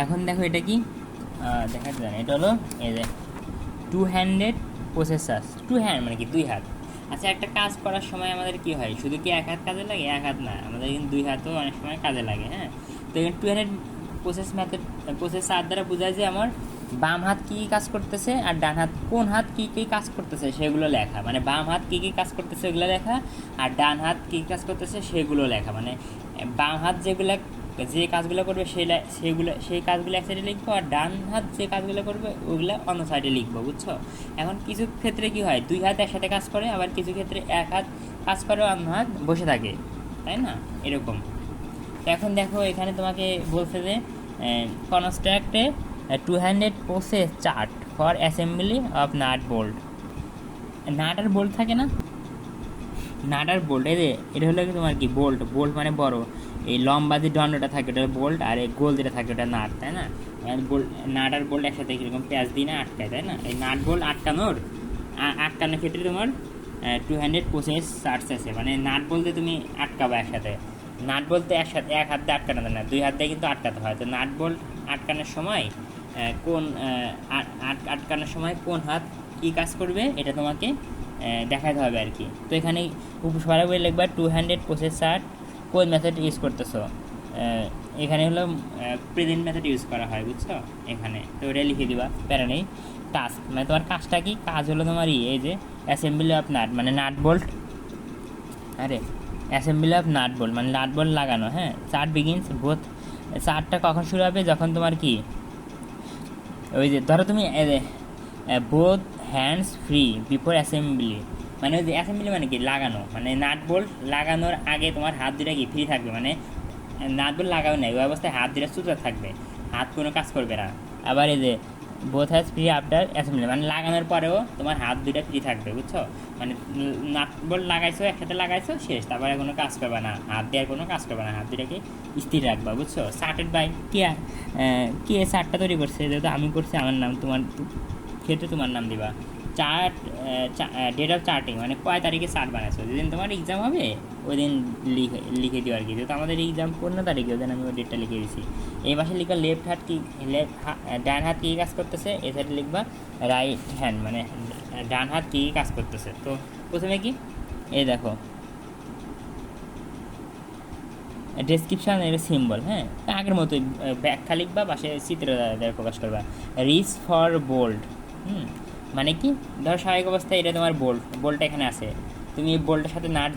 এখন দেখো এটা কি দেখাতে জানি, এটা হলো এই যে two handed processor. Two hand মানে কি, দুই হাত। আচ্ছা, একটা কাজ করার সময় আমাদের কি হয়, শুধু কি এক হাত কাজে লাগে? এক হাত না, আমাদের কিন্তু দুই হাতও অনেক সময় কাজে লাগে। হ্যাঁ, তো এখানে টু হ্যান্ডেড প্রসেসার দ্বারা বোঝায় যে আমার বাম হাত কী কী কাজ করতেছে আর ডান হাত কোন হাত কী কী কাজ করতেছে সেগুলো লেখা। মানে বাম হাত কী কী কাজ করতেছে ওগুলো লেখা, আর ডান হাত কী কাজ করতেছে সেগুলো লেখা। মানে বাম হাত যে কাজগুলো করবে সেই কাজগুলো এক সাইডে লিখবো, আর ডান হাত যে কাজগুলো করবে ওগুলো অন্য সাইডে লিখবো, বুঝছো? এখন কিছু ক্ষেত্রে কি হয়, দুই হাত একসাথে কাজ করে, আবার কিছু ক্ষেত্রে এক হাত কাজ করে, অন্য হাত বসে থাকে, তাই না? এরকম। তো এখন দেখো এখানে তোমাকে বলছে যে কনস্ট্রাক্টে two handed process chart for assembly of nut bolt. Nut আর বোল্ট থাকে না, নাট আর বোল্ট, এই যে এটা হলো কি তোমার কি বোল্ট। বোল্ট মানে বড়, এই লম্বা যে দণ্ডটা থাকে ওটা বোল্ট, আর এই গোল যেটা থাকে ওটা নাট, তাই না? বোল্ট, নাট আর বোল্ট একসাথে কীরকম প্যাঁচ দিয়ে না আটকায়, তাই না? এই নাট বোল্ট আটকানোর ক্ষেত্রে তোমার টু হ্যান্ডেড প্রসেস চার্টস আছে। মানে নাট বলতে তুমি আটকাবা একসাথে। নাট বলতে একসাথে এক হাত দিয়ে আটকানো যায় না, দুই হাত দিয়ে কিন্তু আটকাতে হয়। তো নাট বোল্ট আটকানোর সময় আটকানোর সময় কোন হাত কী কাজ করবে এটা তোমাকে দেখাতে হবে আর কি। তো এখানে উপসভারে বলে লিখবা টু হ্যান্ডেড প্রসেস চার্ট কোন মেথড ইউজ করতেছো। এখানে হলো প্রেজেন্ট মেথড ইউজ করা হয়, বুঝছো? এখানে তো ওটা লিখে দিবা, প্যারা নেই। টাস্ক মানে তোমার কাজটা কি, কাজ হলো তোমার এই যে অ্যাসেম্বলি অফ নাট মানে নাট বোল্ট, আরে অ্যাসেম্বলি অফ নাট বোল্ট মানে নাট বোল্ট লাগানো। হ্যাঁ, চার্ট বিগিনস বোথ, চার্টটা কখন শুরু হবে, যখন তোমার কি ওই যে ধরো তুমি both hands free before assembly. মানে ওই যে অ্যাসেম্বলি মানে কি, লাগানো, মানে নাট বোল্ট লাগানোর আগে তোমার হাত দুটা কি ফ্রি থাকবে, মানে নাট বোল্ট লাগানো নেই ওই অবস্থায় হাত দুটা চুপচাপ থাকবে, হাত কোনো কাজ করবে না। আবার এই যে both has free after assembly মানে লাগানোর পরেও তোমার হাত দুটা ফ্রি থাকবে, বুঝছো? মানে নাট বোল্ট লাগাইছো, একসাথে লাগাইছো, শেষ, তারপরে কোনো কাজ করবে না, হাত দেওয়ার কোনো কাজ করবে না, হাত দুটাকে স্থির রাখবা, বুঝছো? সার্টেড বাই কে চার্টটা তৈরি করছে, যেহেতু আমি করছি আমার নাম, তোমার ক্ষেত্রে তোমার নাম দিবা। চার্ট, ডেট অফ চার্টিং মানে কয় তারিখে চার্ট বানাইছো, যেদিন তোমার এক্সাম হবে ওই দিন লিখে দিও আর কি। যেহেতু আমাদের এক্সাম 15 তারিখে, ওই দিন আমি ওই ডেটটা লিখে দিয়েছি। এই মাসে লিখবা লেফট হাত কি, ডান হাত কী কাজ করতেছে, এই সাইডে লিখবা রাইট হ্যান্ড মানে ডান হাত কী কাজ করতেছে। তো প্রথমে কি, এই দেখো ডেসক্রিপশান এর সিম্বল। হ্যাঁ, আগের মতোই ব্যাখ্যা লিখবা, পাশে চিত্র দ্বারা প্রকাশ করবা। রিচ ফর বোল্ড, মানে কি, ধরো স্বাভাবিক অবস্থায় এটা তোমার বোল্টটা এখানে আছে, তুমি এই বোল্টের সাথে নাট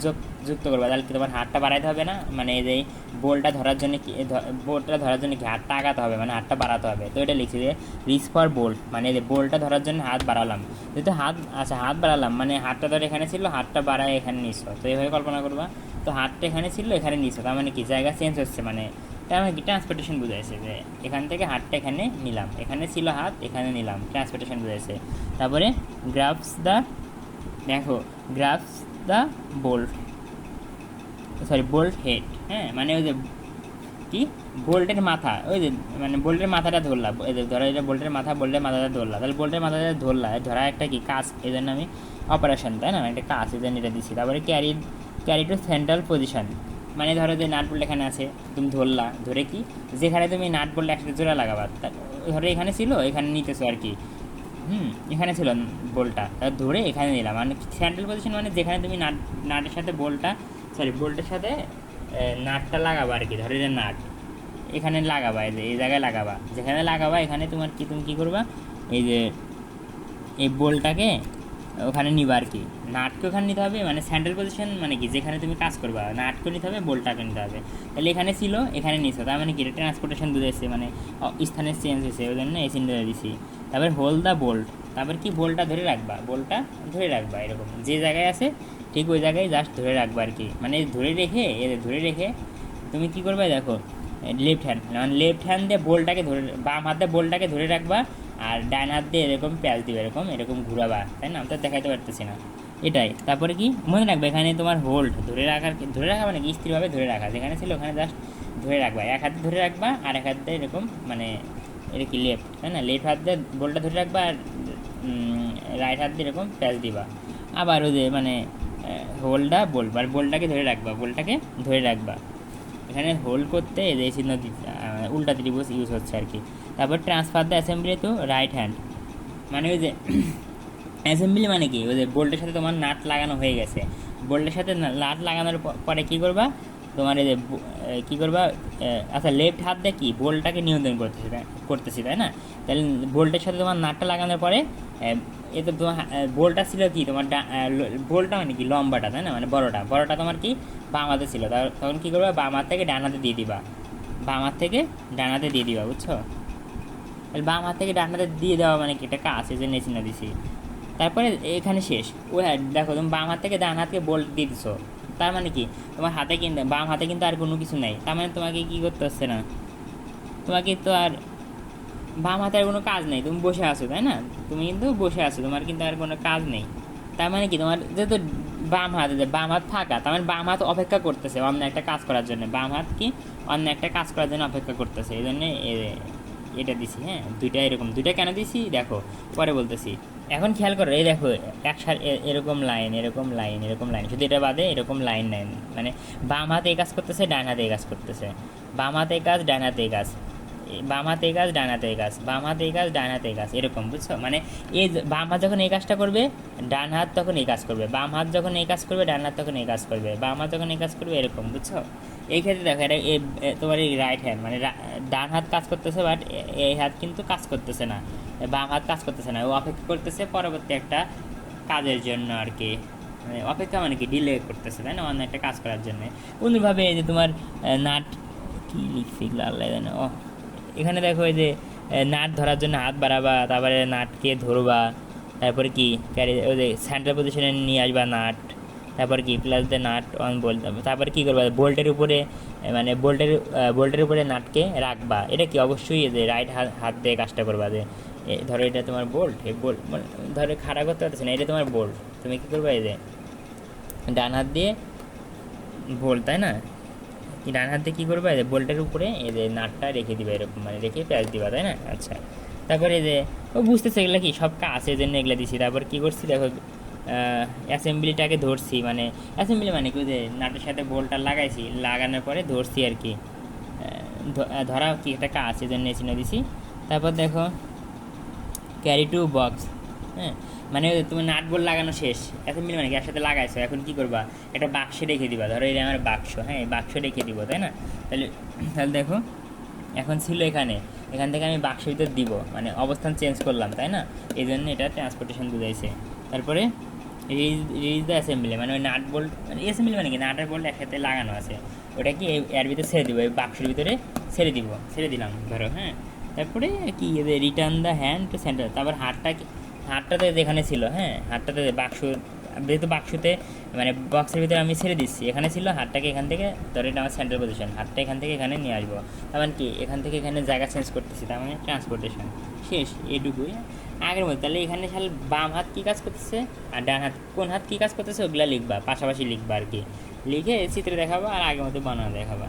যুক্ত করবা, তাহলে কি তোমার হাতটা বাড়াইতে হবে না? মানে এই যে বোল্টটা ধরার জন্য কি, বোল্টটা ধরার জন্য কি হাতটা আগাতে হবে, মানে হাতটা বাড়াতে হবে। তো এটা লিখছি যে রিচ ফর বোল্ট মানে এই যে বোল্টটা ধরার জন্য হাত বাড়ালাম, যেহেতু হাত বাড়ালাম মানে হাতটা ধরে এখানে ছিল, হাতটা বাড়ায় এখানে নিছো, তো এইভাবে কল্পনা করবা। তো হাতটা এখানে ছিল, এখানে নিছো, তার মানে কি জায়গা চেঞ্জ হচ্ছে, মানে তার মানে কি ট্রান্সপোর্টেশন বুঝাইছে যে এখান থেকে হাতটা এখানে নিলাম, এখানে ছিল হাত, এখানে নিলাম, ট্রান্সপোর্টেশন বুঝাইছে। তারপরে grasp the bolt, bolt head. হ্যাঁ, মানে ওই যে কি, বোল্টের মাথা, ওই যে মানে বোল্টের মাথাটা ধরলা, এই যে ধরো এটা বোল্টের মাথাটা ধরলা, তাহলে বোল্টের মাথাটা ধরা একটা কি কাজ, এই জন্য আমি অপারেশন, তাই না, একটা কাজ, এই জন্য এটা দিচ্ছি। তারপরে ক্যারি টু সেন্ট্রাল পজিশন, মানে ধরো যে নাট বোল্ট এখানে আছে, তুমি ধরলা, ধরে কি যেখানে তুমি নাট বোল্ট একসাথে জোড়া লাগাবা, ধরো এখানে ছিল, এখানে নিতেছো আর কি। এখানে ছিল বোল্টটা, ধরে এখানে নিলাম, মানে সেন্ট্রাল পজিশন মানে যেখানে তুমি নাটের সাথে বোল্টের সাথে নাটটা লাগাবা আর কি। ধরো যে নাট এখানে লাগাবা, এই যে এই জায়গায় লাগাবা, যেখানে লাগাবা এখানে তুমি কী করবা, এই যে এই বোল্টটাকে ওখানে নিবা আর কি, নাটকে ওখানে নিতে হবে। মানে সেন্ট্রাল পজিশন মানে কি, যেখানে তুমি কাজ করবা নাটকে নিতে হবে, বোল্টটাকে নিতে হবে। তাহলে এখানে ছিল, এখানে নিছো, তার মানে কি ট্রান্সপোর্টেশন বুঝাইছে, মানে স্থানের চেঞ্জ হয়েছে, ওই জন্য এই চিহ্ন দিছি। তারপর হোল্ড দ্য বোল্ট, তারপর কি বোল্টটা ধরে রাখবা, এরকম যে জায়গায় আছে ঠিক ওই জায়গায় জাস্ট ধরে রাখবা আর কি। মানে ধরে রেখে তুমি কী করবে দেখো, লেফট হ্যান্ড দিয়ে বোল্টটাকে বাম হাত দিয়ে বোল্টটাকে ধরে রাখবা, আর ডান হাত দিয়ে এরকম প্যাচ দিবে, এরকম ঘুরাবা, তাই না? আমি তো দেখাইতে পারতেছি না, এটাই। তারপরে কি মনে রাখবে, এখানে তোমার হোল্ড ধরে রাখা মানে কি, স্থিরভাবে ধরে রাখা, যেখানে ছিল ওখানে জাস্ট ধরে রাখবা, এক হাতে ধরে রাখবা, আর এক হাত দিয়ে এরকম, মানে এটা কি লেফট, তাই না? লেফট হাত দিয়ে বোল্টটা ধরে রাখবা, আর রাইট হাত দিয়ে এরকম প্যাচ দিবা। আবার ওই যে মানে বোল্টটাকে ধরে রাখবা, এখানে হোল্ড করতে এই চিহ্ন উল্টা ত্রিভুজ ইউজ হচ্ছে আর কি। তারপর transfer the assembly to right hand, মানে ওই যে অ্যাসেম্বলি মানে কি, ওই যে বোল্টের সাথে তোমার নাট লাগানো হয়ে গেছে, বোল্টের সাথে নাট লাগানোর পরে কী করবা, তোমার এই যে কী করবা, আচ্ছা লেফট হাত দিয়ে কি বোল্টটাকে নিয়ন্ত্রণ করতেছি তাই না। তাহলে বোল্টের সাথে তোমার নাটটা লাগানোর পরে এ তো তোমার বোল্টটা ছিল কি তোমার বোল্টটা মানে কি লম্বাটা তাই না, মানে বড়টা তোমার কি বাম হাতে ছিল, তখন কী করবা, বাম হাত থেকে ডান হাতে দিয়ে দিবা, বাম হাত থেকে ডান হাতে দিয়ে দিবা, বুঝছো। তাহলে বাম হাত থেকে ডান হাতে দিয়ে দেওয়া মানে কি একটা কাজ, এই জন্য চিহ্ন দিছি। তারপরে এখানে শেষ। ও হ্যাঁ দেখো, তুমি বাম হাত থেকে ডান হাতকে বোল্ট দিয়ে দিছো, তার মানে কি তোমার হাতে কিন্তু বাম হাতে কিন্তু আর কোনো কিছু নেই, তার মানে তোমাকে কী করতে হচ্ছে না, তোমাকে তো আর বাম হাতে আর কোনো কাজ নেই, তুমি বসে আছো তাই না, তুমি কিন্তু বসে আছো, তোমার কিন্তু আর কোনো কাজ নেই। তার মানে কি তোমার যেহেতু বাম হাত ফাঁকা, তার মানে বাম হাত অপেক্ষা করতেছে অন্য একটা কাজ করার জন্য, বাম হাত কি অন্য একটা কাজ করার জন্য অপেক্ষা করতেছে, এই জন্যে এটা দিছি। হ্যাঁ, দুইটা এরকম, দুইটা কেন দিছি দেখো পরে বলতেছি। এখন খেয়াল করো, এই দেখো একসাথে এরকম লাইন এরকম লাইন এরকম লাইন, শুধু এটা বাদে এরকম লাইন লাইন, মানে বাম হাতে এই কাজ করতেছে, ডান হাতে এই কাজ করতেছে, বাম হাতে এই কাজ, ডান হাতে এই কাজ, বাম হাতে এই কাজ, ডান হাতে এই কাজ, বাম হাতে এই কাজ, ডান হাতে এই কাজ, এরকম, বুঝছো। মানে এই বাম হাত যখন এই কাজটা করবে, ডান হাত তখন এই কাজ করবে, বাম হাত যখন এই কাজ করবে, ডান হাত তখন এই কাজ করবে, বাম হাত যখন এই কাজ করবে, এরকম, বুঝছো। এই ক্ষেত্রে দেখো এটা তোমার এই রাইট হ্যান্ড, মানে ডান হাত কাজ করতেছে, বাট এই হাত কিন্তু কাজ করতেছে না, বাম হাত কাজ করতেছে না, ও অপেক্ষা করতেছে পরবর্তী একটা কাজের জন্য আর কি, মানে অপেক্ষা মানে কি ডিলে করতেছে তাই না, অন্য একটা কাজ করার জন্য। অন্যভাবে এই যে তোমার নাট কি লিখছি আল্লাহ জানে, ও এখানে দেখো এই যে নাট ধরার জন্য হাত বাড়াবা, তারপরে নাটকে ধরবা, তারপরে কি ক্যারি ওই যে সেন্টার পজিশনে নিয়ে আসবা নাট, তারপর কি প্লাস দ্য নাট অন বলতে হবে, তারপরে কী করবা বোল্টের উপরে, মানে বোল্টের উপরে নাটকে রাখবা, এটা কি অবশ্যই যে রাইট হাত দিয়ে কাজটা করবা, যে ধরো এটা তোমার বোল্ট, এই বোল্ট ধরো খাড়া করতে পারতেছে না, এটা তোমার বোল্ট, তুমি কী করবা এই যে ডান হাত দিয়ে বোল্ট তাই না, ডান হাতে কী করবা, এই যে বোল্টের উপরে এই যে নাটটা রেখে দিবা, এরকম মানে রেখে প্যাচ দিবা তাই না। আচ্ছা, তারপরে এই যে ও বুঝতেছে এগুলো কি সব কাজ, এই জন্য এগুলো দিছি। তারপর কী করছি দেখো, অ্যাসেম্বলিটাকে ধরছি, মানে অ্যাসেম্বলি মানে কি যে নাটের সাথে বোল্টটা লাগাইছি, লাগানোর পরে ধরছি আর কি, ধরা কি একটা কাজ, এই জন্য চিহ্ন দিছি। তারপর দেখো ক্যারি টু বক্স, হ্যাঁ মানে তুমি নাট বোল্ট লাগানো শেষ, অ্যাসেম্বলি মানে কি একসাথে লাগাইছো, এখন কী করবা একটা বাক্সে রেখে দিবা, ধরো এটা আমার বাক্স, হ্যাঁ এই বাক্স রেখে দিব তাই না। তাহলে তাহলে দেখো এখন ছিল এখান থেকে আমি বাক্সের ভিতর দিব, মানে অবস্থান চেঞ্জ করলাম তাই না, এই জন্য এটা ট্রান্সপোর্টেশন বুঝাইছে। তারপরে রিলিজ দ্য অ্যাসেম্বলি, মানে ওই নাট বোল্ট, মানে অ্যাসেম্বলি মানে কি নাটের বোল্ট একসাথে লাগানো আছে, ওটা কি এর ভিতরে ছেড়ে দিব, এই বাক্সের ভিতরে ছেড়ে দিলাম ধরো, হ্যাঁ। তারপরে কি return the hand to centre, তারপর হাতটাতে যেখানে ছিল, হ্যাঁ হাতটাতে বাক্স, যেহেতু বাক্সতে মানে বক্সের ভিতরে আমি ছেড়ে দিচ্ছি, এখানে ছিল, হাতটাকে এখান থেকে ধরে এটা আমার সেন্টার পজিশন, হাতটা এখান থেকে এখানে নিয়ে আসবো, তার মানে কি এখান থেকে এখানে জায়গা চেঞ্জ করতেছি, তার মানে ট্রান্সপোর্টেশন শেষ, এটুকুই আগের মধ্যে। তাহলে এখানে শাল বাম হাত কী কাজ করতেছে আর ডান হাত কোন হাত কী কাজ করতেছে ওগুলো লিখবা, পাশাপাশি লিখবা আর কি, লিখে চিত্রে দেখাবো আর আগের মধ্যে বানানো দেখাবা।